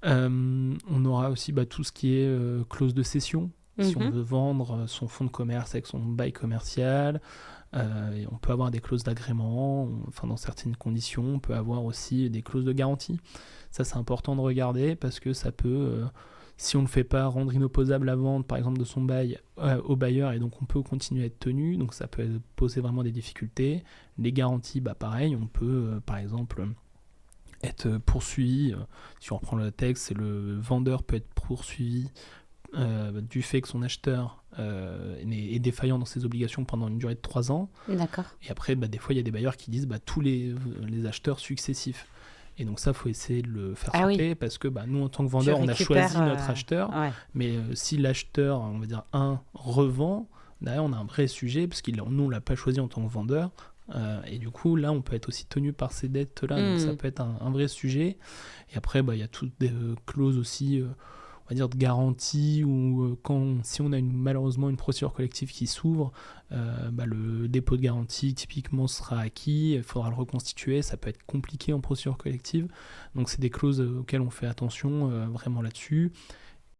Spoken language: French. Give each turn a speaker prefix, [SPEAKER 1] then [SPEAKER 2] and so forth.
[SPEAKER 1] On aura aussi tout ce qui est clause de cession. Si on
[SPEAKER 2] Mhm.
[SPEAKER 1] veut vendre son fonds de commerce avec son bail commercial, et on peut avoir des clauses d'agrément, enfin dans certaines conditions, on peut avoir aussi des clauses de garantie. Ça c'est important de regarder parce que ça peut, si on ne le fait pas, rendre inopposable la vente par exemple de son bail au bailleur et donc on peut continuer à être tenu, donc ça peut poser vraiment des difficultés. Les garanties, pareil, on peut par exemple être poursuivi, si on reprend le texte, c'est le vendeur peut être poursuivi du fait que son acheteur est défaillant dans ses obligations pendant une durée de 3 ans.
[SPEAKER 2] D'accord.
[SPEAKER 1] Et après, des fois, il y a des bailleurs qui disent tous les acheteurs successifs. Et donc ça, il faut essayer de le faire
[SPEAKER 2] Ah oui,
[SPEAKER 1] sauter parce que nous, en tant que
[SPEAKER 2] tu
[SPEAKER 1] vendeur, on a
[SPEAKER 2] récupères.
[SPEAKER 1] choisi notre acheteur.
[SPEAKER 2] Ouais.
[SPEAKER 1] Mais si l'acheteur, on va dire revend, derrière, on a un vrai sujet parce que nous, on l'a pas choisi en tant que vendeur. Et du coup, là, on peut être aussi tenu par ces dettes-là. Donc ça
[SPEAKER 2] Hmm.
[SPEAKER 1] peut être un vrai sujet. Et après, il y a toutes des clauses aussi on va dire de garantie ou si on a malheureusement une procédure collective qui s'ouvre, le dépôt de garantie typiquement sera acquis, il faudra le reconstituer, ça peut être compliqué en procédure collective, donc c'est des clauses auxquelles on fait attention vraiment là-dessus.